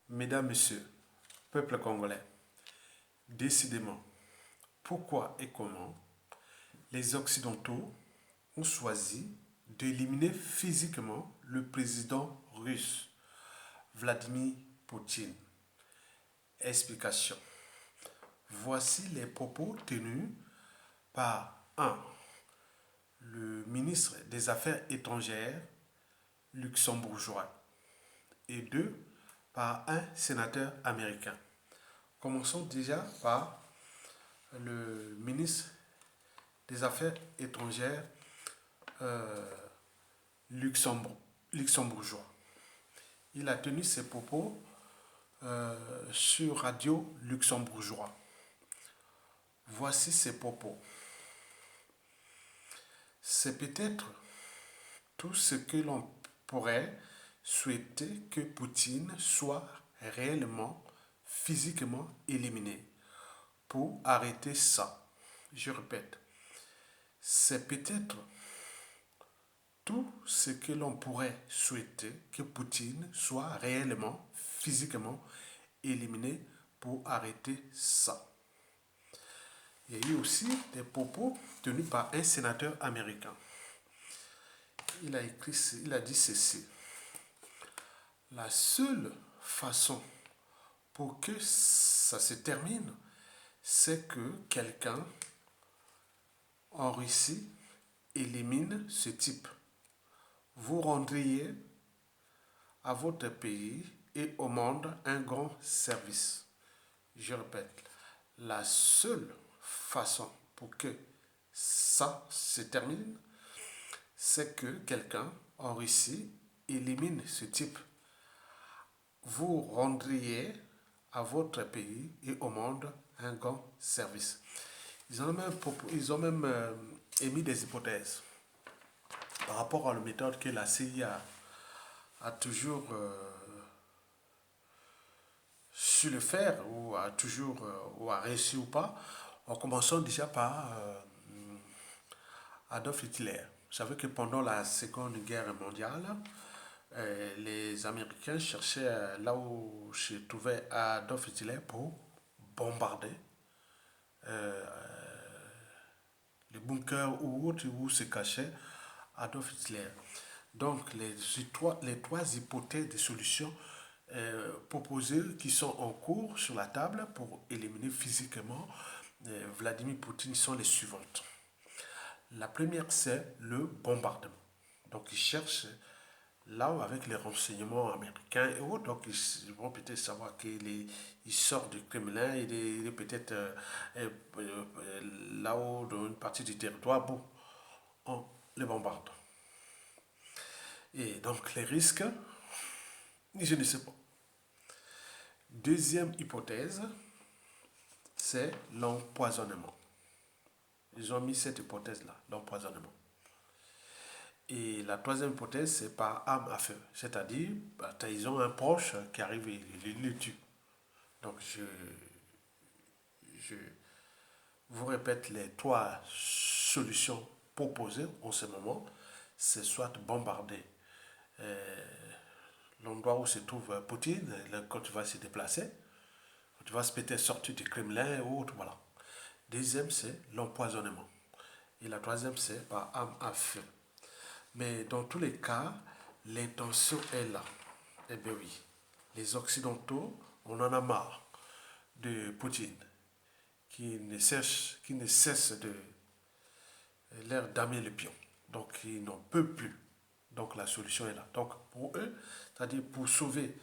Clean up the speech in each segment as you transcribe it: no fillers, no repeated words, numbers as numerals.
Mesdames, Messieurs, peuple congolais, décidément, pourquoi et comment les Occidentaux ont choisi d'éliminer physiquement le président russe, Vladimir Poutine. Explication. Voici les propos tenus par le ministre des Affaires étrangères luxembourgeois et 2, par un sénateur américain. Commençons déjà par le ministre des Affaires étrangères luxembourgeois. Il a tenu ses propos sur Radio Luxembourgeois. Voici ses propos. C'est peut-être tout ce que l'on pourrait souhaiter que Poutine soit réellement, physiquement éliminé pour arrêter ça. Je répète, c'est peut-être tout ce que l'on pourrait souhaiter que Poutine soit réellement, physiquement éliminé pour arrêter ça. Il y a eu aussi des propos tenus par un sénateur américain. Il a dit ceci. La seule façon pour que ça se termine, c'est que quelqu'un en Russie élimine ce type. Vous rendriez à votre pays et au monde un grand service. Je répète, la seule façon pour que ça se termine, c'est que quelqu'un en Russie élimine ce type. Vous rendriez à votre pays et au monde un grand service. Ils ont même émis des hypothèses par rapport à la méthode que la CIA a toujours su le faire ou a toujours ou a réussi ou pas, en commençant déjà par Adolf Hitler. Vous savez que pendant la Seconde Guerre mondiale, les Américains cherchaient là où se trouvait Adolf Hitler pour bombarder euh, les bunkers ou autres où se cachait Adolf Hitler. Donc les trois hypothèses de solutions proposées qui sont en cours sur la table pour éliminer physiquement Vladimir Poutine sont les suivantes. La première, c'est le bombardement. Donc ils cherchent là où avec les renseignements américains et autres, donc ils vont peut-être savoir qu'il sort du Kremlin, il est peut-être là-haut dans une partie du territoire, bon, on les bombarde. Et donc les risques, je ne sais pas. Deuxième hypothèse, c'est l'empoisonnement. Ils ont mis cette hypothèse-là, l'empoisonnement. Et la troisième hypothèse, c'est par arme à feu. C'est-à-dire, ils ont un proche qui arrive et le tue. Donc, je vous répète les trois solutions proposées en ce moment. C'est soit bombarder l'endroit où se trouve Poutine, quand tu vas se déplacer, quand tu vas peut-être sortir du Kremlin ou autre, voilà. Deuxième, c'est l'empoisonnement. Et la troisième, c'est par arme à feu. Mais dans tous les cas, l'intention est là. Eh bien oui, les Occidentaux, on en a marre de Poutine, qui ne cesse de leur damer le pion. Donc ils n'en peuvent plus. Donc la solution est là. Donc pour eux, c'est-à-dire pour sauver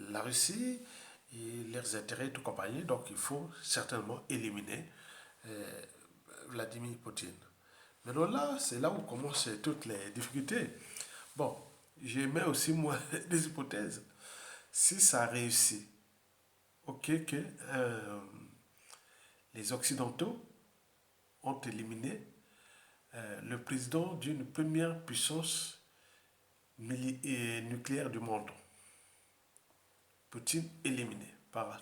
la Russie et leurs intérêts et tout compagnie, donc il faut certainement éliminer euh, Vladimir Poutine. Maintenant là, c'est là où commencent toutes les difficultés. Bon, j'ai mets aussi moi des hypothèses. Si ça réussit, ok, que les Occidentaux ont éliminé le président d'une première puissance nucléaire du monde. Poutine éliminé par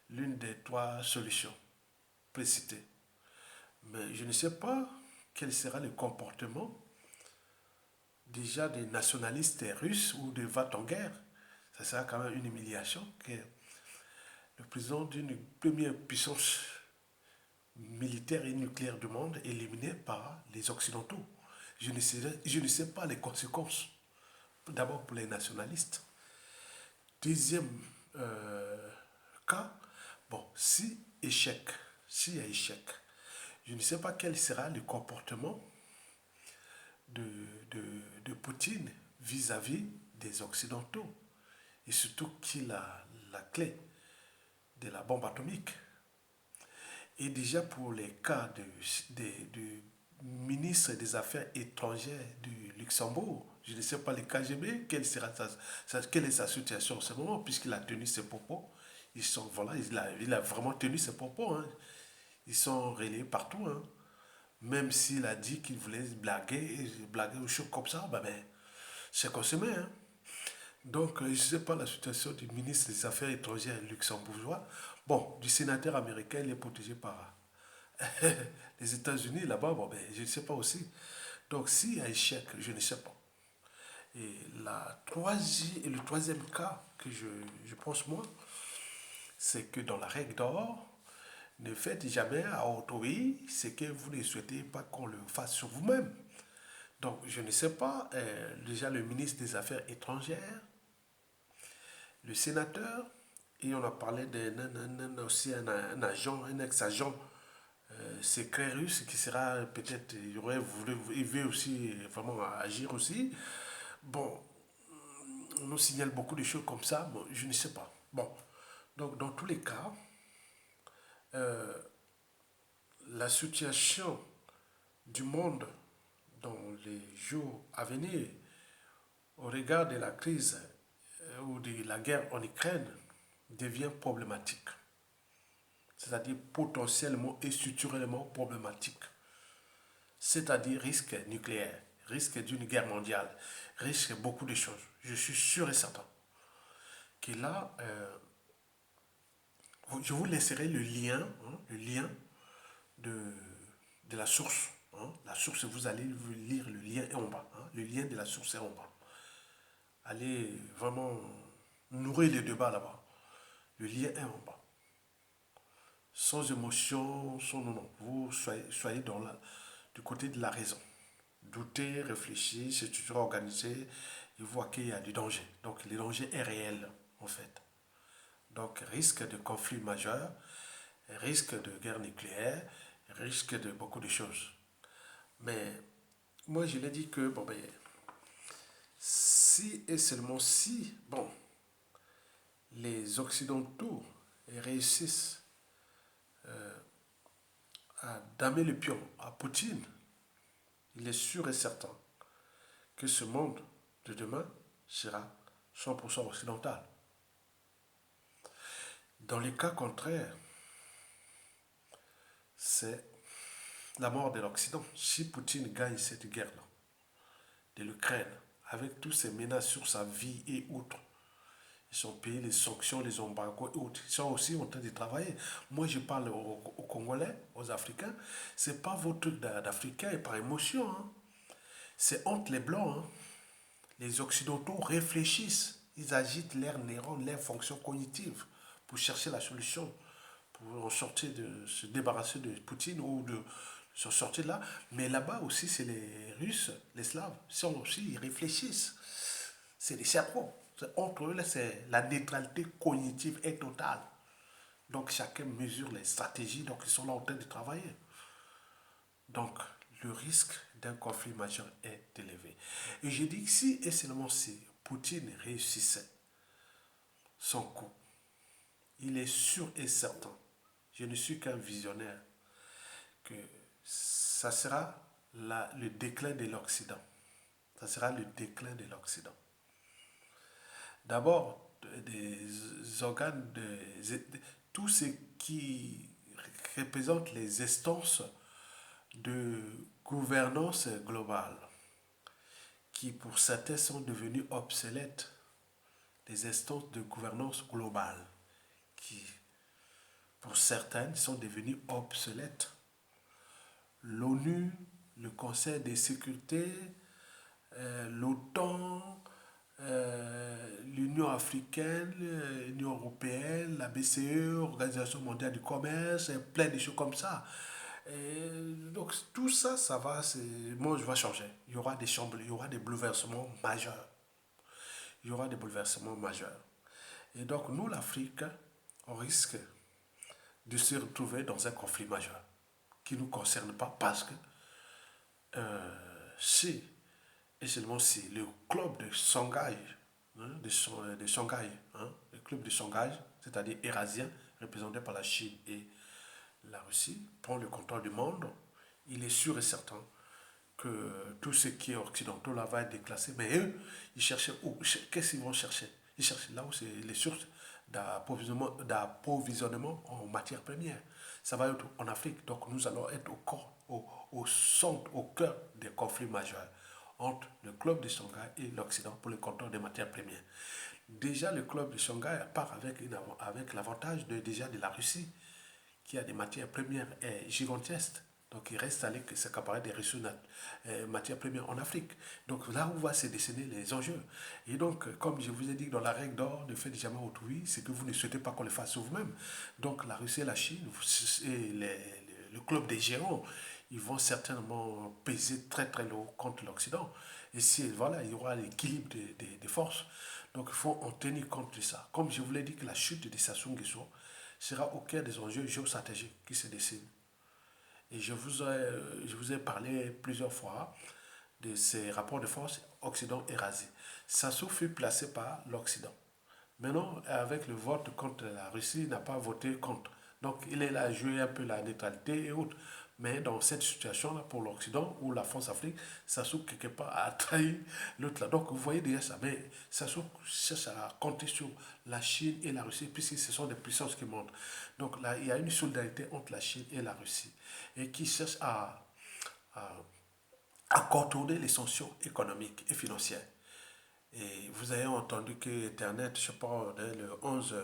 l'une des trois solutions précitées. Mais je ne sais pas quel sera le comportement déjà des nationalistes russes ou de va en guerre. Ça sera quand même une humiliation que le président d'une première puissance militaire et nucléaire du monde éliminé par les Occidentaux. Je ne sais pas les conséquences. D'abord pour les nationalistes. Deuxième euh, cas, bon, s'il y a échec, je ne sais pas quel sera le comportement de, de, de Poutine vis-à-vis des Occidentaux. Et surtout qu'il a la clé de la bombe atomique. Et déjà pour les cas du ministre des Affaires étrangères du Luxembourg, je ne sais pas le KGB, quelle est sa situation en ce moment, puisqu'il a tenu ses propos. Voilà, il a vraiment tenu ses propos. Hein. Ils sont relayés partout. Hein. Même s'il a dit qu'il voulait blaguer ou choses comme ça, ben, c'est consommé. Hein. Donc, je ne sais pas la situation du ministre des Affaires étrangères luxembourgeois. Bon, du sénateur américain, il est protégé par les États-Unis là-bas. Bon, ben, je ne sais pas aussi. Donc, s'il y a échec, je ne sais pas. Et le troisième cas que je pense moi, c'est que dans la règle d'or, ne faites jamais à autrui ce que vous ne souhaitez pas qu'on le fasse sur vous-même. Donc, je ne sais pas, déjà le ministre des Affaires étrangères, le sénateur, et on a parlé aussi un agent, un ex-agent secret russe qui sera peut-être, il veut aussi vraiment agir aussi. Bon, on nous signale beaucoup de choses comme ça, bon, je ne sais pas. Bon, donc dans tous les cas, euh, la situation du monde dans les jours à venir, au regard de la crise ou de la guerre en Ukraine, devient problématique. C'est-à-dire potentiellement et structurellement problématique. C'est-à-dire risque nucléaire, risque d'une guerre mondiale, risque beaucoup de choses. Je suis sûr et certain que là, je vous laisserai le lien de, de la source. Hein. La source, vous allez lire le lien est en bas. Hein. Le lien de la source est en bas. Allez vraiment nourrir le débat là-bas. Le lien est en bas. Sans émotion, sans non, non. Vous soyez du côté de la raison. Doutez, réfléchissez, c'est toujours organisé et voir qu'il y a du danger. Donc le danger est réel en fait. Donc risque de conflit majeur, risque de guerre nucléaire, risque de beaucoup de choses. Mais moi je l'ai dit que bon ben si et seulement si bon les Occidentaux réussissent à damer le pion à Poutine, il est sûr et certain que ce monde de demain sera 100% occidental. Dans le cas contraire, c'est la mort de l'Occident. Si Poutine gagne cette guerre-là, de l'Ukraine, avec tous ces menaces sur sa vie et autres, ils sont payés les sanctions, les embargos et autres. Ils sont aussi en train de travailler. Moi, je parle aux Congolais, aux Africains. C'est pas votre truc d'Africain et par émotion. Hein. C'est entre les Blancs. Hein. Les Occidentaux réfléchissent. Ils agitent leurs neurones, leurs fonctions cognitives pour chercher la solution, pour en sortir se débarrasser de Poutine ou de se sortir de là. Mais là-bas aussi, c'est les Russes, les Slaves. Ils réfléchissent. C'est des cerveaux. Entre eux, là, la neutralité cognitive est totale. Donc chacun mesure les stratégies, donc ils sont là en train de travailler. Donc le risque d'un conflit majeur est élevé. Et je dis que si et seulement si Poutine réussissait son coup, il est sûr et certain, je ne suis qu'un visionnaire, que ça sera le déclin de l'Occident. Ça sera le déclin de l'Occident. D'abord, des organes, tout ce qui représente les instances de gouvernance globale, qui pour certains sont devenues obsolètes, les instances de gouvernance globale, qui pour certaines sont devenues obsolètes. L'ONU, le Conseil de sécurité, l'OTAN, l'Union africaine, l'Union européenne, la BCE, Organisation mondiale du commerce, et plein de choses comme ça. Donc tout ça, ça va, moi je vais changer. Il y aura des chambres, il y aura des bouleversements majeurs. Il y aura des bouleversements majeurs. Et donc nous, l'Afrique, on risque de se retrouver dans un conflit majeur qui ne nous concerne pas parce que si, et seulement si, le club de Shanghai, de Shanghai, le club de Shanghai, c'est-à-dire eurasien, représenté par la Chine et la Russie, prend le contrôle du monde, il est sûr et certain que tout ce qui est occidentaux là va être déclassé. Mais eux, ils cherchent où? Qu'est-ce qu'ils vont chercher? Ils cherchent là où c'est les sources d'approvisionnement en matières premières. Ça va être en Afrique. Donc nous allons être au centre, au cœur des conflits majeurs entre le club de Shanghai et l'Occident pour le contrôle des matières premières. Déjà, le club de Shanghai part avec l'avantage de la Russie qui a des matières premières gigantesques. Donc il reste à aller s'accaparer des ressources matières premières en Afrique. Donc là où va se dessiner les enjeux. Et donc, comme je vous ai dit dans la règle d'or, ne faites jamais autrui, c'est que vous ne souhaitez pas qu'on le fasse vous-même. Donc la Russie et la Chine et le club des géants, ils vont certainement peser très très lourd contre l'Occident. Et si voilà, il y aura l'équilibre des forces. Donc il faut en tenir compte de ça. Comme je vous l'ai dit que la chute de Sassou Nguesso sera au cœur des enjeux géostratégiques qui se dessinent. Et je vous ai parlé plusieurs fois de ces rapports de force Occident érasé. Sassou fut placé par l'Occident. Maintenant, avec le vote contre la Russie, il n'a pas voté contre. Donc, il est là à jouer un peu la neutralité et autres. Mais dans cette situation-là, pour l'Occident ou la France-Afrique, Sassou, quelque part, a trahi l'autre là. Donc, vous voyez déjà ça. Mais Sassou cherche à compter sur la Chine et la Russie, puisque ce sont des puissances qui montent. Donc, là, il y a une solidarité entre la Chine et la Russie. Et qui cherche à, à contourner les sanctions économiques et financières. Et vous avez entendu que Internet, je sais pas, le 11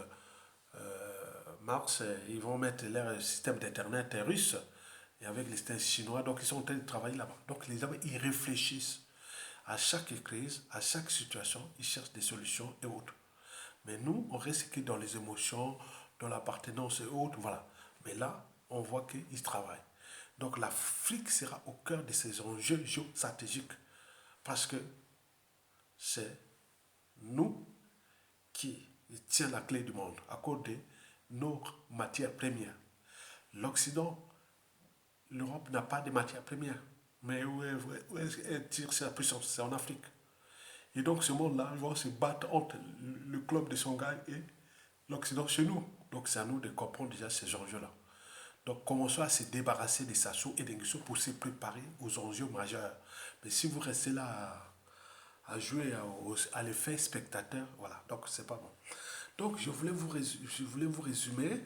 mars, ils vont mettre leur système d'Internet russe et avec les systèmes chinois. Donc, ils sont en train de travailler là-bas. Donc, les hommes, ils réfléchissent à chaque crise, à chaque situation, ils cherchent des solutions et autres. Mais nous, on reste que dans les émotions, dans l'appartenance et autres, voilà. Mais là, on voit qu'ils travaillent. Donc, l'Afrique sera au cœur de ces enjeux géostratégiques parce que c'est nous qui tient la clé du monde à cause de nos matières premières. L'Occident, l'Europe n'a pas de matières premières. Mais où est-ce qu'elle tire sa puissance? C'est en Afrique. Et donc ce monde-là va se battre entre le club de Shanghai et l'Occident chez nous. Donc c'est à nous de comprendre déjà ces enjeux-là. Donc commençons à se débarrasser des Sassou et des Nguesso pour se préparer aux enjeux majeurs. Mais si vous restez là à jouer à l'effet spectateur, voilà, donc c'est pas bon. Donc je voulais vous résumer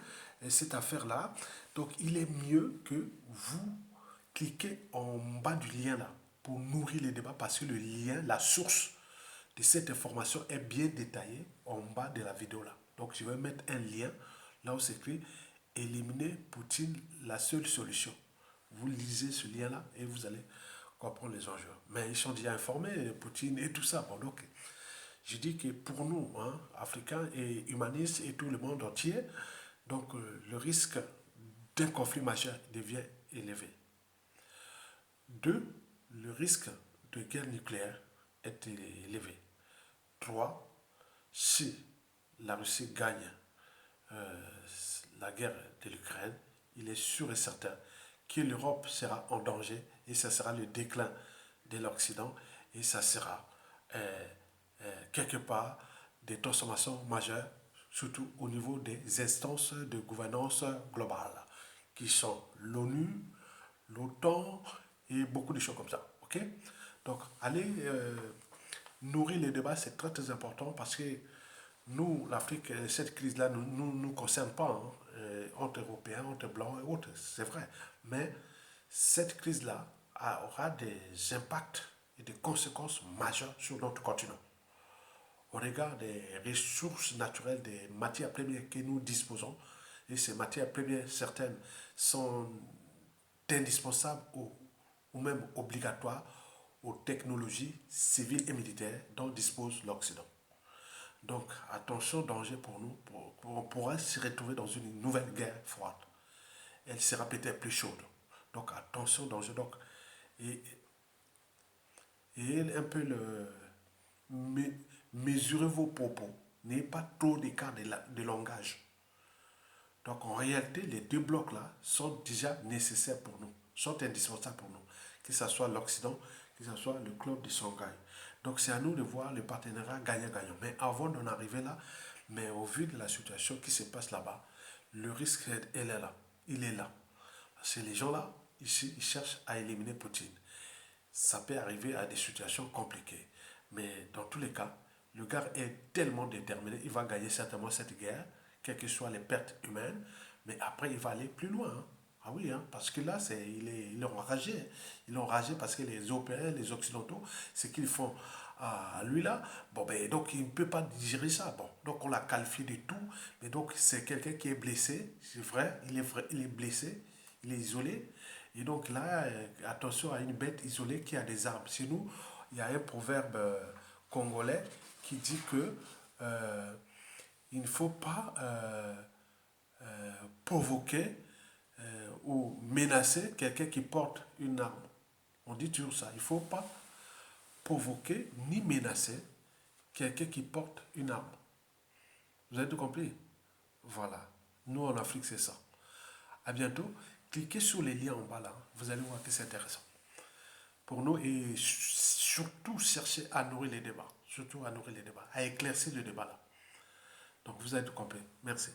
cette affaire-là. Donc il est mieux que vous cliquez en bas du lien là pour nourrir les débats parce que le lien, la source de cette information est bien détaillée en bas de la vidéo là. Donc je vais mettre un lien là où c'est écrit éliminer Poutine, la seule solution. Vous lisez ce lien là et vous allez comprendre les enjeux. Mais ils sont déjà informés, Poutine et tout ça. Bon, donc, je dis que pour nous, hein, Africains et humanistes et tout le monde entier, donc le risque d'un conflit majeur devient élevé. Deux, le risque de guerre nucléaire est élevé. Trois, si la Russie gagne euh, la guerre de l'Ukraine, il est sûr et certain que l'Europe sera en danger et ce sera le déclin de l'Occident et ça sera quelque part des transformations majeures, surtout au niveau des instances de gouvernance globale, qui sont l'ONU, l'OTAN et beaucoup de choses comme ça. Ok? Donc, allez nourrir les débats, c'est très très important parce que nous, l'Afrique, cette crise-là ne nous concerne pas, hein, entre Européens, entre Blancs et autres, c'est vrai. Mais cette crise-là aura des impacts et des conséquences majeures sur notre continent. Au regard des ressources naturelles, des matières premières que nous disposons, et ces matières premières, certaines sont indispensables ou même obligatoires aux technologies civiles et militaires dont dispose l'Occident. Donc, attention, danger pour nous. On pourrait se retrouver dans une nouvelle guerre froide. Elle sera peut-être plus chaude. Donc, attention, danger. Donc, et, et un peu mesurez vos propos. N'ayez pas trop d'écart de langage. Donc, en réalité, les deux blocs-là sont déjà nécessaires pour nous, sont indispensables pour nous. Que ce soit l'Occident, que ce soit le club de Shanghai. Donc, c'est à nous de voir le partenariat gagnant-gagnant. Mais avant d'en arriver là, mais au vu de la situation qui se passe là-bas, le risque, elle est là. Il est là. Parce que les gens là, ici, ils cherchent à éliminer Poutine. Ça peut arriver à des situations compliquées. Mais dans tous les cas, le gars est tellement déterminé, il va gagner certainement cette guerre, quelles que soient les pertes humaines, mais après il va aller plus loin. Hein. Ah oui, hein, parce que là, il est enragé. Il est enragé parce que les Européens, les Occidentaux, ce qu'ils font à lui là, bon ben donc il ne peut pas digérer ça. Bon, donc on l'a qualifié de tout, mais donc c'est quelqu'un qui est blessé, c'est vrai, il est blessé, il est isolé. Et donc là, attention à une bête isolée qui a des armes. Chez nous, il y a un proverbe congolais qui dit que il ne faut pas provoquer ou menacer quelqu'un qui porte une arme. On dit toujours ça. Il ne faut pas provoquer ni menacer quelqu'un qui porte une arme. Vous avez tout compris? Voilà. Nous, en Afrique, c'est ça. À bientôt. Cliquez sur les liens en bas là. Vous allez voir que c'est intéressant pour nous et surtout chercher à nourrir les débats. Surtout à nourrir les débats, à éclaircir le débat là. Donc vous avez tout compris. Merci.